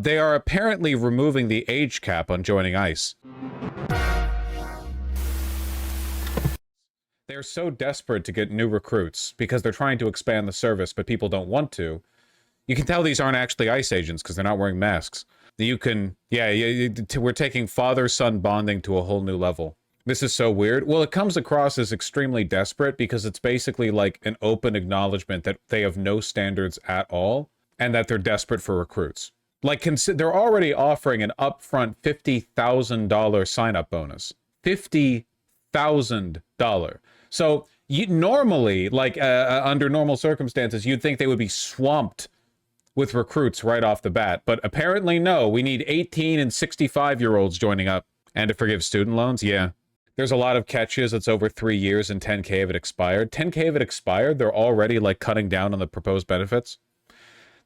They are apparently removing the age cap on joining ICE. They're so desperate to get new recruits because they're trying to expand the service, but people don't want to. You can tell these aren't actually ICE agents because they're not wearing masks. You can, we're taking father-son bonding to a whole new level. This is so weird. Well, it comes across as extremely desperate because it's basically like an open acknowledgement that they have no standards at all and that they're desperate for recruits. Like, they're already offering an upfront $50,000 sign-up bonus. $50,000. So you normally, like under normal circumstances, you'd think they would be swamped with recruits right off the bat. But apparently, no. We need 18 and 65-year-olds joining up. And to forgive student loans, yeah. There's a lot of catches. It's over 3 years and 10K if it expired. 10K if it expired, they're already like cutting down on the proposed benefits.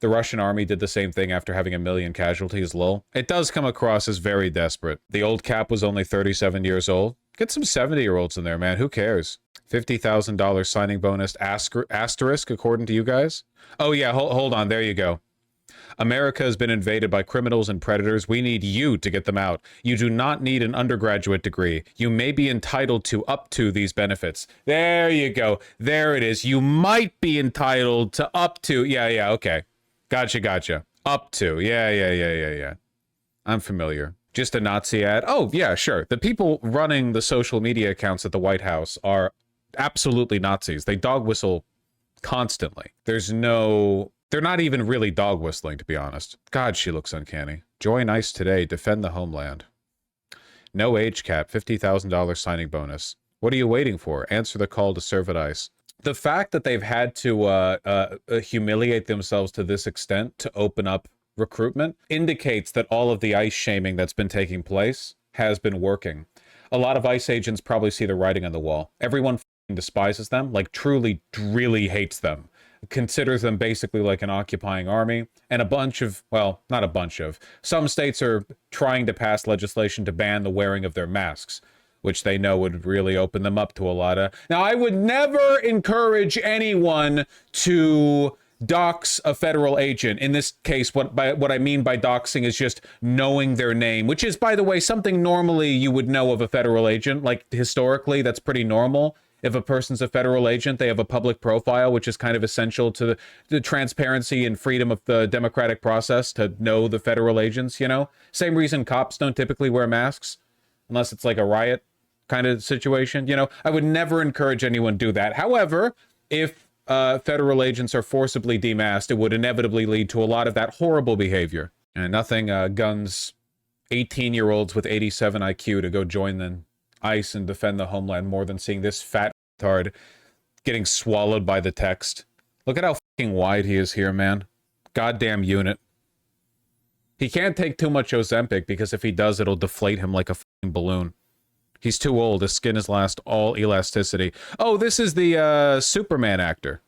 The Russian army did the same thing after having 1 million casualties, lol. It does come across as very desperate. The old cap was only 37 years old. Get some 70-year-olds in there, man. Who cares? $50,000 signing bonus asterisk, according to you guys? Oh, yeah, hold on. There you go. America has been invaded by criminals and predators. We need you to get them out. You do not need an undergraduate degree. You may be entitled to up to these benefits. There you go. There it is. You might be entitled to up to. Yeah, okay. Gotcha. Up to. Yeah. I'm familiar. Just a Nazi ad. Oh, yeah, sure. The people running the social media accounts at the White House are absolutely Nazis. They dog whistle constantly. They're not even really dog whistling, to be honest. God, she looks uncanny. Join ICE today. Defend the homeland. No age cap. $50,000 signing bonus. What are you waiting for? Answer the call to serve at ICE. The fact that they've had to humiliate themselves to this extent to open up recruitment indicates that all of the ICE shaming that's been taking place has been working. A lot of ICE agents probably see the writing on the wall. Everyone despises them, like truly, really hates them. Considers them basically like an occupying army, and a bunch of, well, not a bunch of, some states are trying to pass legislation to ban the wearing of their masks, which they know would really open them up to a lot of... Now, I would never encourage anyone to dox a federal agent. In this case, what I mean by doxing is just knowing their name, which is, by the way, something normally you would know of a federal agent. Like, historically, that's pretty normal. If a person's a federal agent, they have a public profile, which is kind of essential to the transparency and freedom of the democratic process to know the federal agents, you know? Same reason cops don't typically wear masks, unless it's like a riot kind of situation, you know? I would never encourage anyone to do that. However, if federal agents are forcibly demasked, it would inevitably lead to a lot of that horrible behavior. And nothing guns 18-year-olds with 87 IQ to go join them. ICE and defend the homeland more than seeing this fat retard getting swallowed by the text. Look at how fucking wide he is here, man. Goddamn unit. He can't take too much Ozempic because if he does, it'll deflate him like a fucking balloon. He's too old. His skin has lost all elasticity. Oh, this is the Superman actor.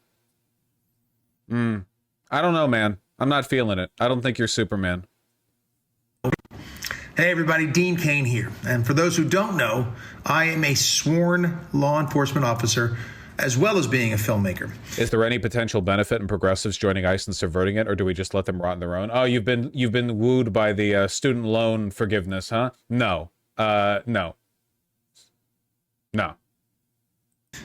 I don't know, man. I'm not feeling it. I don't think you're Superman. Hey everybody, Dean Kane here. And for those who don't know, I am a sworn law enforcement officer as well as being a filmmaker. Is there any potential benefit in progressives joining ICE and subverting it, or do we just let them rot on their own? Oh, you've been wooed by the student loan forgiveness, huh? No. No.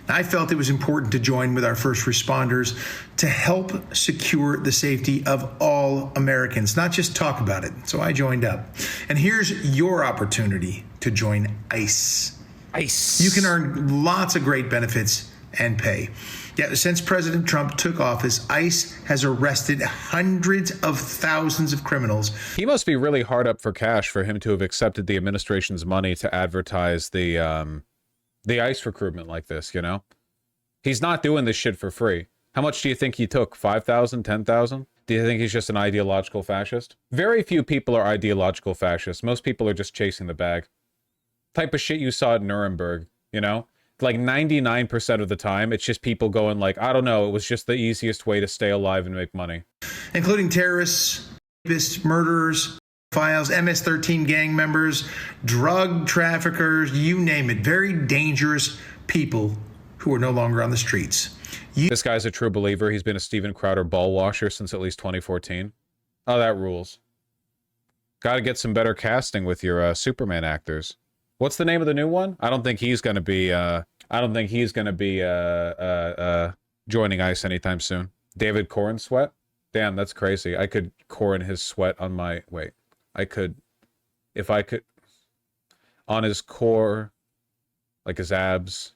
I felt it was important to join with our first responders to help secure the safety of all Americans, not just talk about it. So I joined up. And here's your opportunity to join ICE. ICE. You can earn lots of great benefits and pay. Yet since President Trump took office, ICE has arrested hundreds of thousands of criminals. He must be really hard up for cash for him to have accepted the administration's money to advertise the ICE recruitment like this, you know? He's not doing this shit for free. How much do you think he took? 5,000, 10,000? Do you think he's just an ideological fascist? Very few people are ideological fascists. Most people are just chasing the bag. Type of shit you saw at Nuremberg, you know? Like 99% of the time, it's just people going like, I don't know, it was just the easiest way to stay alive and make money. Including terrorists, rapists, murderers, files, MS-13 gang members, drug traffickers, you name it. Very dangerous people who are no longer on the streets. This guy's a true believer. He's been a Steven Crowder ball washer since at least 2014. Oh, that rules. Got to get some better casting with your Superman actors. What's the name of the new one? I don't think he's going to be joining ICE anytime soon. David Corn Sweat? Damn, that's crazy. I could Corn his sweat on my... Wait. I could... If I could... On his core, like his abs.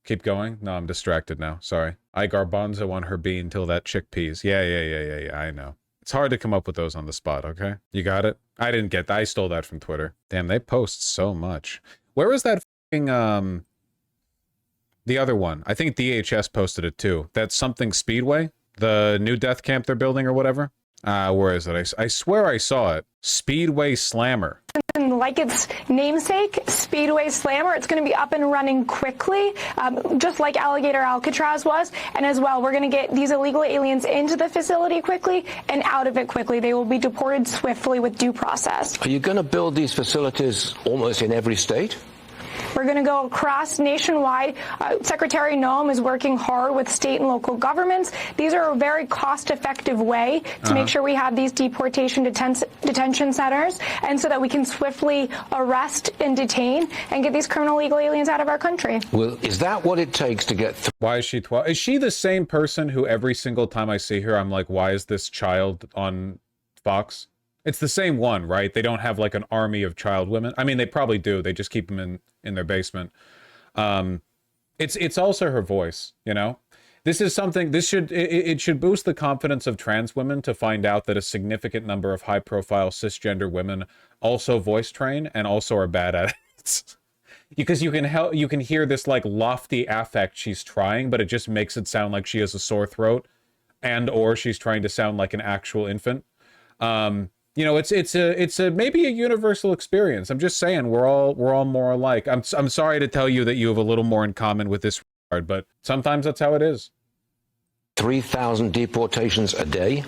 Keep going? No, I'm distracted now. Sorry. I garbanzo on her bean till that chickpeas. Yeah, I know. It's hard to come up with those on the spot, okay? You got it? I didn't get that. I stole that from Twitter. Damn, they post so much. Where was that fucking, the other one? I think DHS posted it too. That's something Speedway? The new death camp they're building or whatever? Where is it? I swear I saw it. Speedway Slammer. And like its namesake, Speedway Slammer, it's going to be up and running quickly, just like Alligator Alcatraz was. And as well, we're going to get these illegal aliens into the facility quickly and out of it quickly. They will be deported swiftly with due process. Are you going to build these facilities almost in every state? We're going to go across nationwide. Secretary Noem is working hard with state and local governments. These are a very cost-effective way to make sure we have these deportation detention centers, and so that we can swiftly arrest and detain and get these criminal illegal aliens out of our country. Well, is that what it takes to get through? Why is she 12? Is she the same person who every single time I see her, I'm like, why is this child on Fox? It's the same one, right? They don't have like an army of child women. I mean, they probably do. They just keep them in their basement. It's also her voice, you know? This is something, it should boost the confidence of trans women to find out that a significant number of high profile cisgender women also voice train and also are bad at it. Because you can hear this like lofty affect she's trying, but it just makes it sound like she has a sore throat and or she's trying to sound like an actual infant. You know, it's a maybe a universal experience. I'm just saying we're all more alike. I'm sorry to tell you that you have a little more in common with this regard, but sometimes that's how it is. 3,000 deportations a day?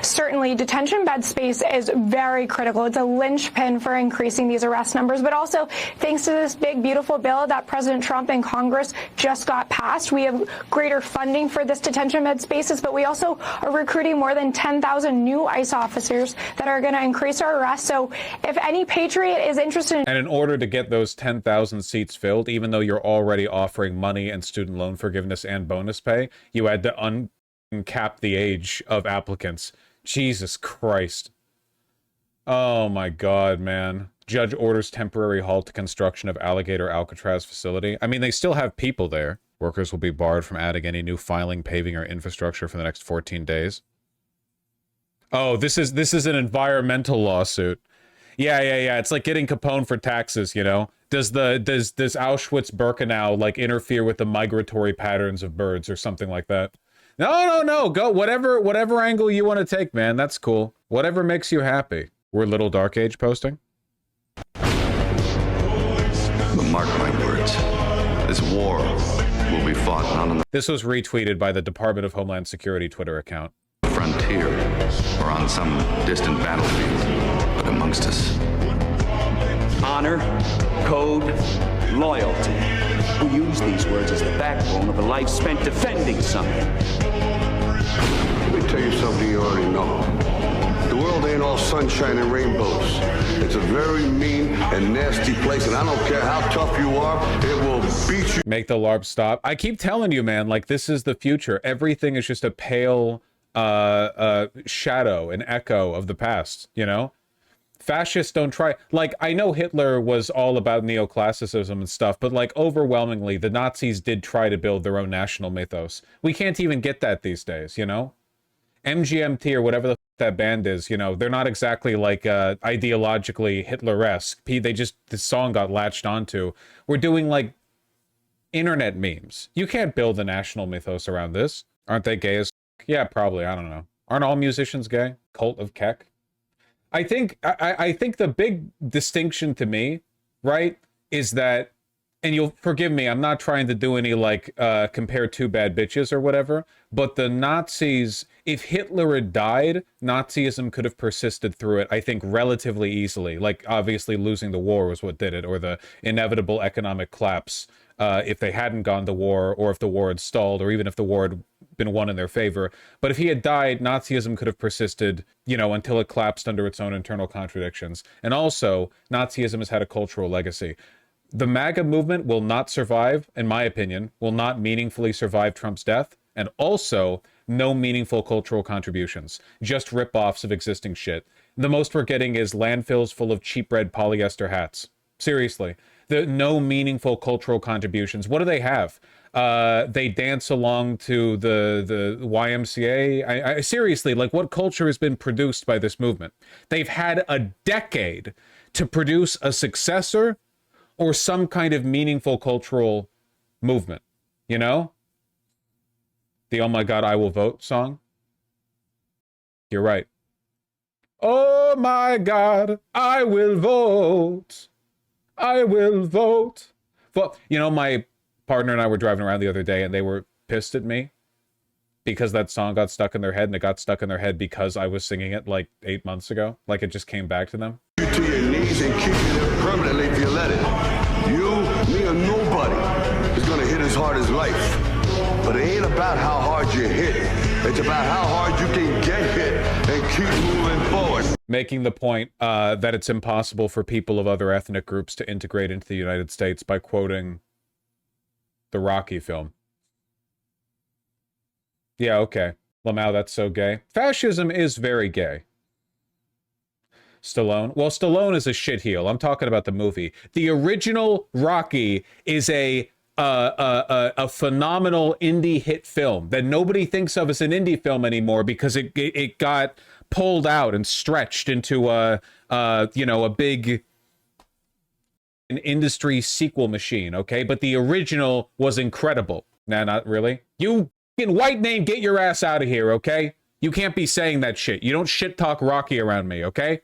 Certainly, detention bed space is very critical. It's a linchpin for increasing these arrest numbers, but also thanks to this big, beautiful bill that President Trump and Congress just got passed, we have greater funding for this detention bed spaces, but we also are recruiting more than 10,000 new ICE officers that are going to increase our arrests. So if any patriot is interested in... And in order to get those 10,000 seats filled, even though you're already offering money and student loan forgiveness and bonus pay, you had to cap the age of applicants. Jesus Christ. Oh my God, man. Judge orders temporary halt to construction of Alligator Alcatraz facility. I mean, they still have people there. Workers will be barred from adding any new filing, paving, or infrastructure for the next 14 days. Oh, this is an environmental lawsuit. Yeah. It's like getting Capone for taxes, you know? Does Auschwitz-Birkenau like interfere with the migratory patterns of birds or something like that? No. Go whatever angle you want to take, man. That's cool. Whatever makes you happy. We're Little Dark Age posting. But mark my words. This war will be fought not on This was retweeted by the Department of Homeland Security Twitter account. the frontier or on some distant battlefield, but amongst us. Honor, code, loyalty. We use these words as the backbone of a life spent defending something. Let me tell you something you already know. The world ain't all sunshine and rainbows. It's a very mean and nasty place, and I don't care how tough you are, it will beat you. Make the LARP stop. I keep telling you, man, like, this is the future. Everything is just a pale shadow, an echo of the past, you know? Fascists don't try, like, I know Hitler was all about neoclassicism and stuff, but like overwhelmingly the Nazis did try to build their own national mythos. We can't even get that these days, you know? MGMT or whatever the that band is, you know, they're not exactly like ideologically Hitler-esque. The song got latched onto. We're doing like internet memes. You can't build a national mythos around this. Aren't they gay as f? Yeah, probably. I don't know. Aren't all musicians gay? Cult of Keck? I think the big distinction to me, right, is that, and you'll forgive me, I'm not trying to do any like compare two bad bitches or whatever, but the Nazis, if Hitler had died, Nazism could have persisted through it, I think, relatively easily. Like, obviously losing the war was what did it, or the inevitable economic collapse if they hadn't gone to war, or if the war had stalled, or even if the war had been won in their favor. But if he had died, Nazism could have persisted, you know, until it collapsed under its own internal contradictions. And also, Nazism has had a cultural legacy. The MAGA movement will not survive, in my opinion, will not meaningfully survive Trump's death, and also no meaningful cultural contributions, just rip-offs of existing shit. The most we're getting is landfills full of cheap red polyester hats. Seriously. No meaningful cultural contributions. What do they have? They dance along to the YMCA. I seriously, like, what culture has been produced by this movement? They've had a decade to produce a successor or some kind of meaningful cultural movement, you know? The "Oh My God, I Will Vote" song. You're right. Oh my God, I will vote. I will vote. Well, you know, my partner and I were driving around the other day and they were pissed at me because that song got stuck in their head, and it got stuck in their head because I was singing it like 8 months ago. Like, it just came back to them. You to your knees and keep you there permanently if you let it. You, me, or nobody is gonna hit as hard as life. But it ain't about how hard you hit. It's about how hard you can get hit and keep moving forward. Making the point that it's impossible for people of other ethnic groups to integrate into the United States by quoting the Rocky film. Yeah, okay. Lamau, that's so gay. Fascism is very gay. Stallone? Well, Stallone is a shitheel. I'm talking about the movie. The original Rocky is a phenomenal indie hit film that nobody thinks of as an indie film anymore because it got pulled out and stretched into a big an industry sequel machine, okay? But the original was incredible. Nah, not really. You fucking white name, get your ass out of here, okay? You can't be saying that shit. You don't shit talk Rocky around me, okay?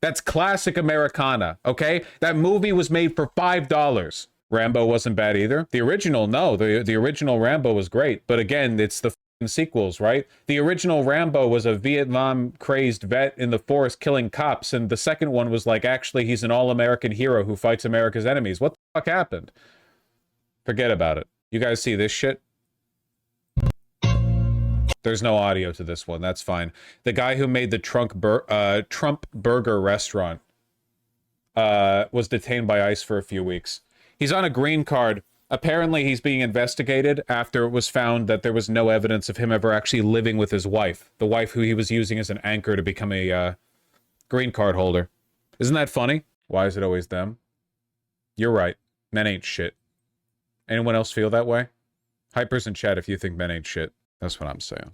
That's classic Americana, okay? That movie was made for $5. Rambo wasn't bad either. The original, no. The original Rambo was great. But again, it's the sequels, right? The original Rambo was a Vietnam-crazed vet in the forest killing cops, and the second one was like, actually, he's an all-American hero who fights America's enemies. What the fuck happened? Forget about it. You guys see this shit? There's no audio to this one. That's fine. The guy who made the Trump Burger restaurant was detained by ICE for a few weeks. He's on a green card. Apparently, he's being investigated after it was found that there was no evidence of him ever actually living with his wife, the wife who he was using as an anchor to become a green card holder. Isn't that funny? Why is it always them? You're right. Men ain't shit. Anyone else feel that way? Hypers in chat if you think men ain't shit. That's what I'm saying.